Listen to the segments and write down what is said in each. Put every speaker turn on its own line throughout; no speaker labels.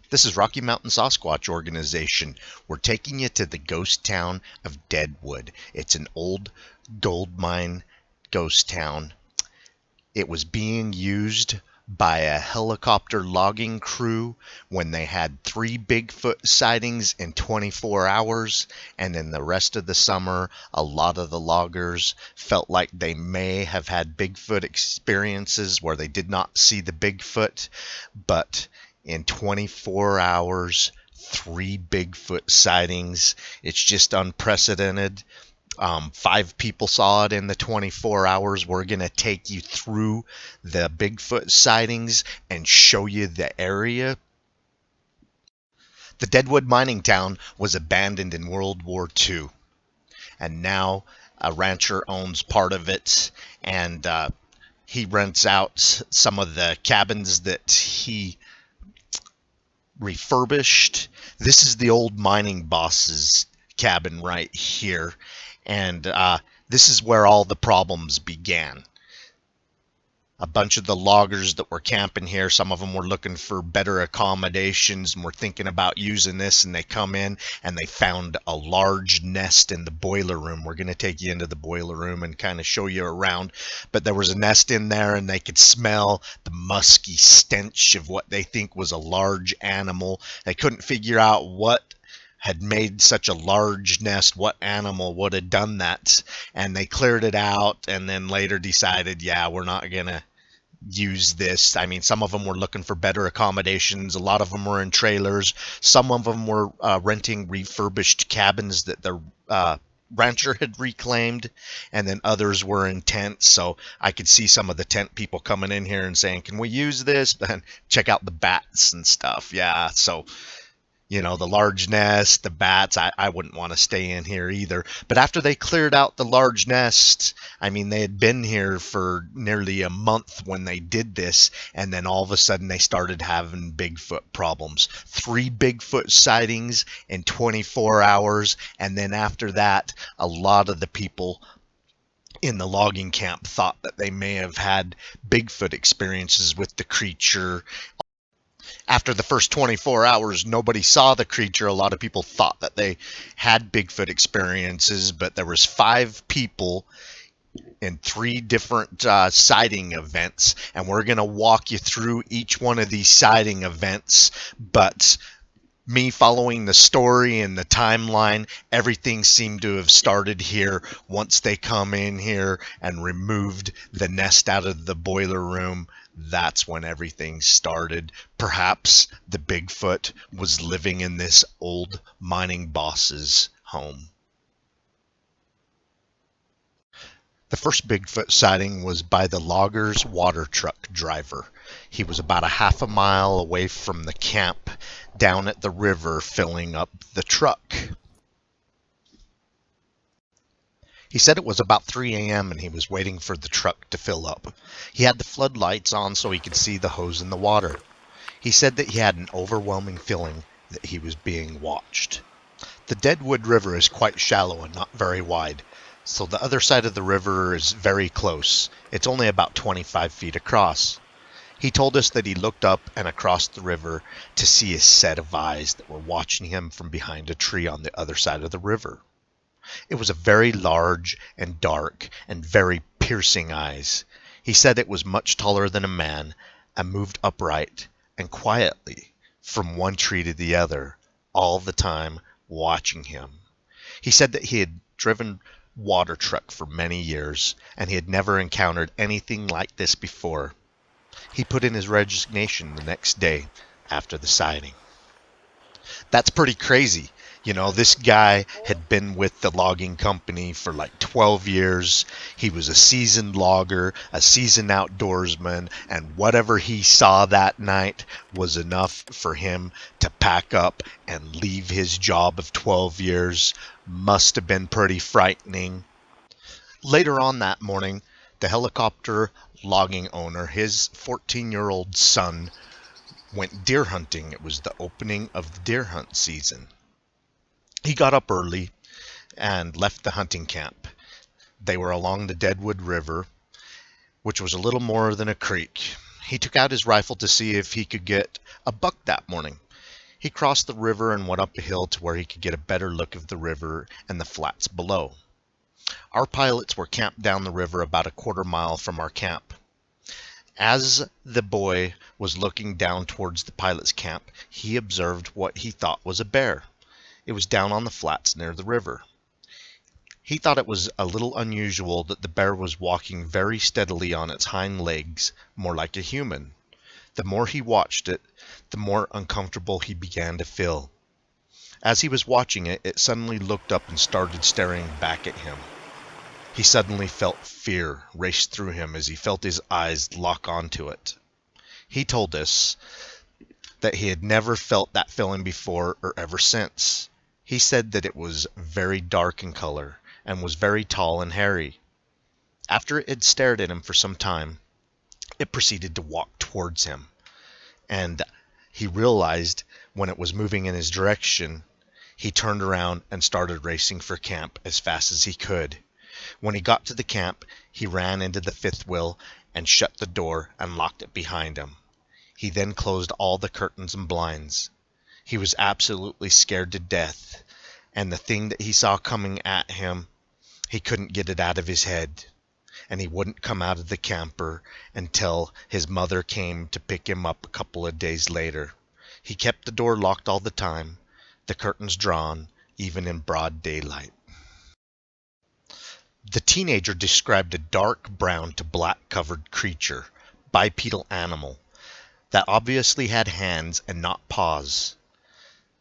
This is Rocky Mountain Sasquatch Organization. We're taking you to the ghost town of Deadwood. It's an old gold mine ghost town. It was being used by a helicopter logging crew when they had 3 Bigfoot sightings in 24 hours, and in the rest of the summer, a lot of the loggers felt like they may have had Bigfoot experiences where they did not see the Bigfoot, but in 24 hours, 3 Bigfoot sightings. It's just unprecedented. 5 people saw it in the 24 hours. We're going to take you through the Bigfoot sightings and show you the area. The Deadwood mining town was abandoned in World War II, and now a rancher owns part of it, and he rents out some of the cabins that he refurbished. This is the old mining boss's cabin right here, and this is where all the problems began. A bunch of the loggers that were camping here, some of them were looking for better accommodations and were thinking about using this, and they come in and they found a large nest in the boiler room. We're going to take you into the boiler room and kind of show you around, but there was a nest in there, and they could smell the musky stench of what they think was a large animal. They couldn't figure out what had made such a large nest, what animal would have done that, and they cleared it out, and then later decided, yeah, we're not gonna use this. I mean, some of them were looking for better accommodations, a lot of them were in trailers, some of them were renting refurbished cabins that the rancher had reclaimed, and then others were in tents. So I could see some of the tent people coming in here and saying, can we use this? And check out the bats and stuff. Yeah, so the large nest, the bats, I wouldn't want to stay in here either. But after they cleared out the large nest, I mean, they had been here for nearly a month when they did this, and then all of a sudden they started having Bigfoot problems. 3 Bigfoot sightings in 24 hours, and then after that, a lot of the people in the logging camp thought that they may have had Bigfoot experiences with the creature. After the first 24 hours, nobody saw the creature. A lot of people thought that they had Bigfoot experiences, but there was 5 people in 3 different sighting events, and we're going to walk you through each one of these sighting events. But me following the story and the timeline, everything seemed to have started here once they come in here and removed the nest out of the boiler room. That's when everything started. Perhaps the Bigfoot was living in this old mining boss's home. The first Bigfoot sighting was by the logger's water truck driver. He was about a half a mile away from the camp down at the river filling up the truck. He said it was about 3 a.m. and he was waiting for the truck to fill up. He had the floodlights on so he could see the hose in the water. He said that he had an overwhelming feeling that he was being watched. The Deadwood River is quite shallow and not very wide, so the other side of the river is very close. It's only about 25 feet across. He told us that he looked up and across the river to see a set of eyes that were watching him from behind a tree on the other side of the river. It was a very large and dark and very piercing eyes. He said it was much taller than a man and moved upright and quietly from one tree to the other, all the time watching him. He said that he had driven water truck for many years and he had never encountered anything like this before. He put in his resignation the next day after the sighting. That's pretty crazy. This guy had been with the logging company for like 12 years. He was a seasoned logger, a seasoned outdoorsman, and whatever he saw that night was enough for him to pack up and leave his job of 12 years. Must have been pretty frightening. Later on that morning, the helicopter logging owner, his 14-year-old son, went deer hunting. It was the opening of the deer hunt season. He got up early and left the hunting camp. They were along the Deadwood River, which was a little more than a creek. He took out his rifle to see if he could get a buck that morning. He crossed the river and went up a hill to where he could get a better look of the river and the flats below. Our pilots were camped down the river about a quarter-mile from our camp. As the boy was looking down towards the pilot's camp, he observed what he thought was a bear. It was down on the flats near the river. He thought it was a little unusual that the bear was walking very steadily on its hind legs, more like a human. The more he watched it, the more uncomfortable he began to feel. As he was watching it, it suddenly looked up and started staring back at him. He suddenly felt fear race through him as he felt his eyes lock onto it. He told us that he had never felt that feeling before or ever since. He said that it was very dark in color and was very tall and hairy. After it had stared at him for some time, it proceeded to walk towards him, and he realized when it was moving in his direction, he turned around and started racing for camp as fast as he could. When he got to the camp, he ran into the fifth wheel and shut the door and locked it behind him. He then closed all the curtains and blinds. He was absolutely scared to death, and the thing that he saw coming at him, he couldn't get it out of his head, and he wouldn't come out of the camper until his mother came to pick him up a couple of days later. He kept the door locked all the time, the curtains drawn, even in broad daylight. The teenager described a dark brown to black covered creature, bipedal animal, that obviously had hands and not paws.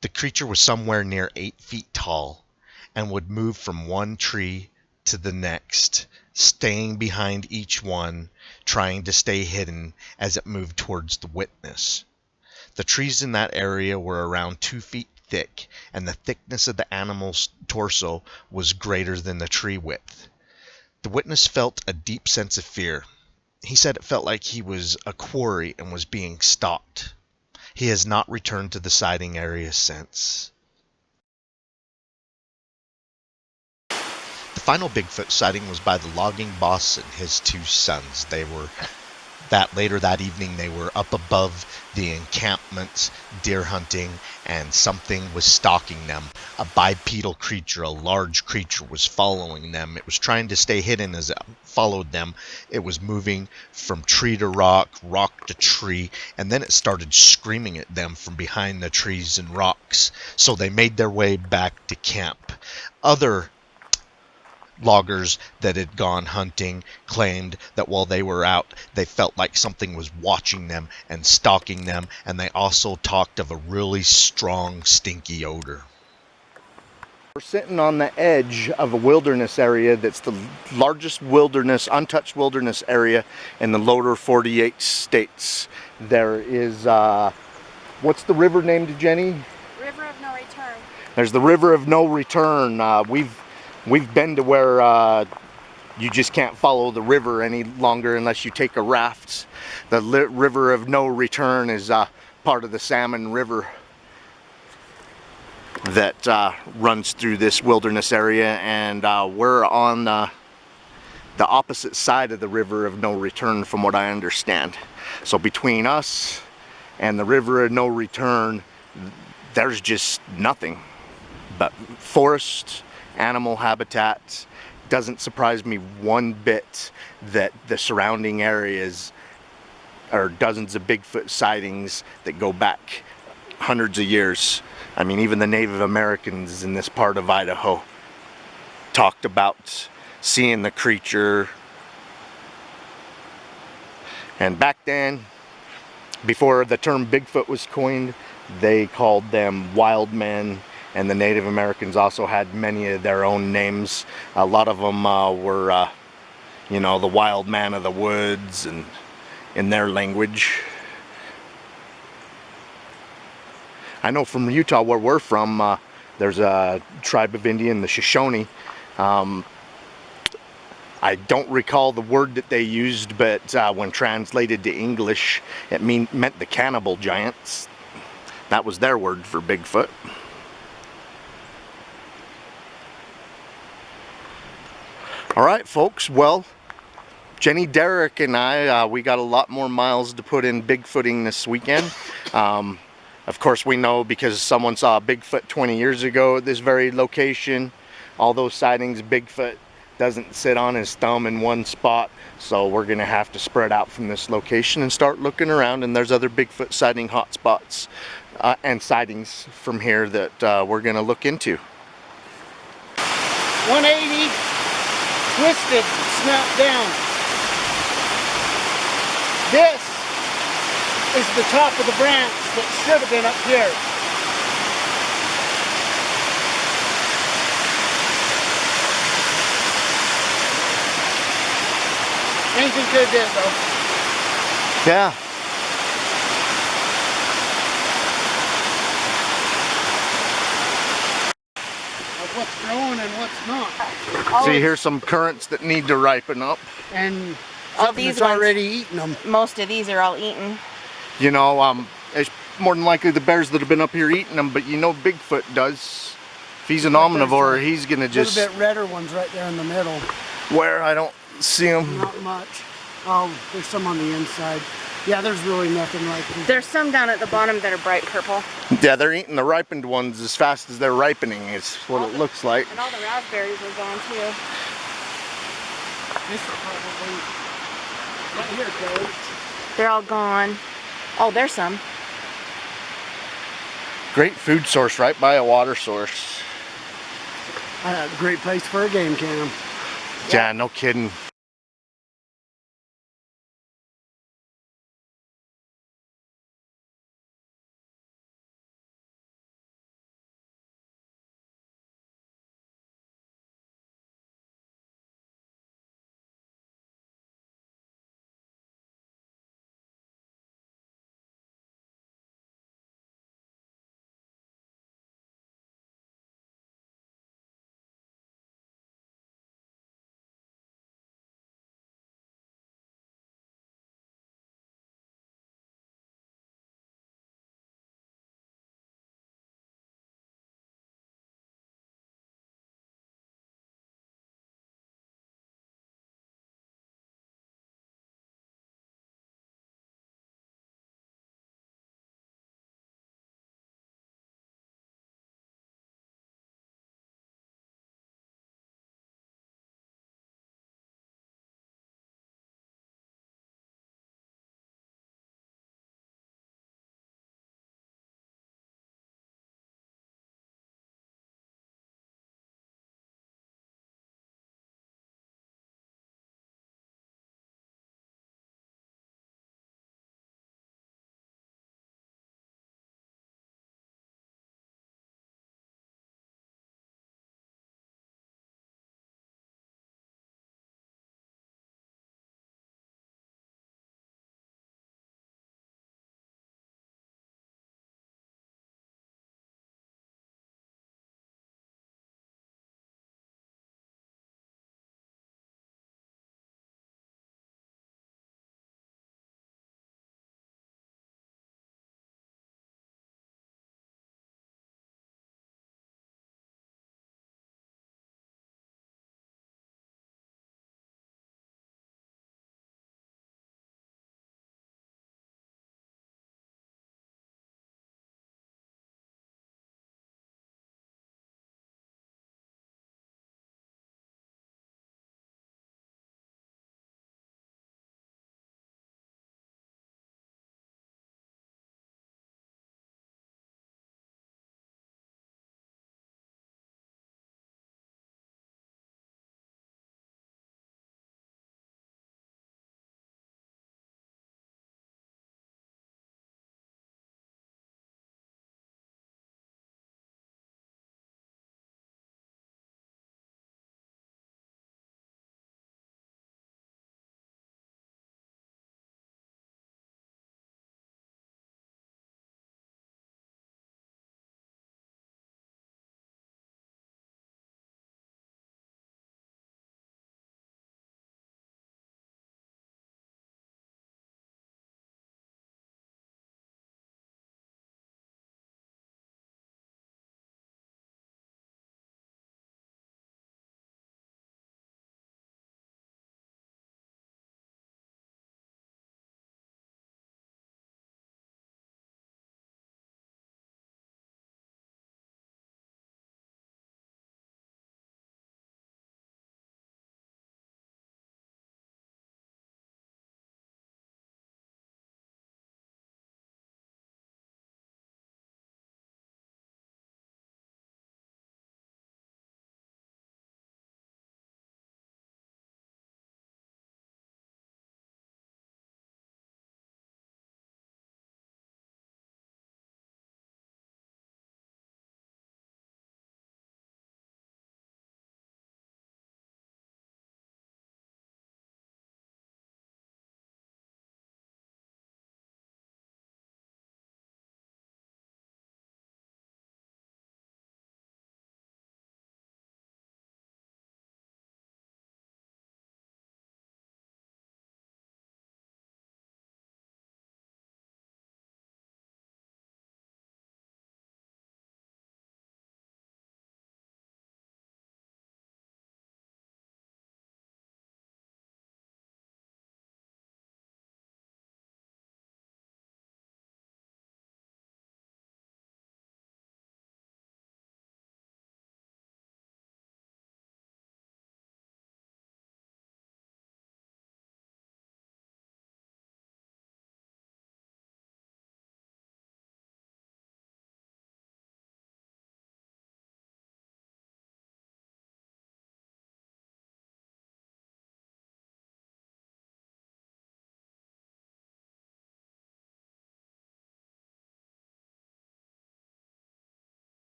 The creature was somewhere near 8 feet tall and would move from one tree to the next, staying behind each one, trying to stay hidden as it moved towards the witness. The trees in that area were around 2 feet thick, and the thickness of the animal's torso was greater than the tree width. The witness felt a deep sense of fear. He said it felt like he was a quarry and was being stalked. He has not returned to the sighting area since. The final Bigfoot sighting was by the logging boss and his 2 sons. Later that evening, they were up above the encampments, deer hunting, and something was stalking them. A bipedal creature, a large creature, was following them. It was trying to stay hidden as it followed them. It was moving from tree to rock, rock to tree, and then it started screaming at them from behind the trees and rocks. So they made their way back to camp. Other loggers that had gone hunting claimed that while they were out, they felt like something was watching them and stalking them, and they also talked of a really strong, stinky odor.
We're sitting on the edge of a wilderness area that's the largest wilderness, untouched wilderness area in the lower 48 states. There is, what's the river named, Jenny?
River of No Return.
There's the River of No Return. We've been to where you just can't follow the river any longer unless you take a raft. The River of No Return is part of the Salmon River that runs through this wilderness area, and we're on the opposite side of the River of No Return from what I understand. So between us and the River of No Return, there's just nothing but forest, animal habitat. Doesn't surprise me one bit that the surrounding areas are dozens of Bigfoot sightings that go back hundreds of years. I mean, even the Native Americans in this part of Idaho talked about seeing the creature. And back then, before the term Bigfoot was coined, they called them wild men. And the Native Americans also had many of their own names. A lot of them were, you know, the wild man of the woods, and in their language. I know from Utah, where we're from, there's a tribe of Indian, the Shoshone. I don't recall the word that they used, but when translated to English, it meant the cannibal giants. That was their word for Bigfoot. All right, folks, well, Jenny, Derek, and I, we got a lot more miles to put in Bigfooting this weekend. Of course, we know because someone saw a Bigfoot 20 years ago at this very location. All those sightings, Bigfoot doesn't sit on his thumb in one spot. So we're gonna have to spread out from this location and start looking around, and there's other Bigfoot sighting hotspots and sightings from here that we're gonna look into.
180, twisted, snap down. This is the top of the branch that should have been up here. Anything could have did though.
Yeah.
Like what's growing and what's not.
See, here's some currants that need to ripen up.
And
All
something
these
that's
ones,
already eaten them.
most of these are all eaten.
You know, it's more than likely the bears that have been up here eating them, but you know Bigfoot does. If he's an omnivore, he's gonna just...
A little bit redder ones right there in the middle.
Where? I don't see them.
Not much. Oh, there's some on the inside. Yeah, there's really nothing like this.
There's some down at the bottom that are bright purple.
Yeah, they're eating the ripened ones as fast as they're ripening, is what it looks like.
And all the raspberries are gone too.
This is probably right here it goes.
They're all gone. Oh, there's some.
Great food source right by a water source.
Great place for a game cam.
Yeah, no kidding.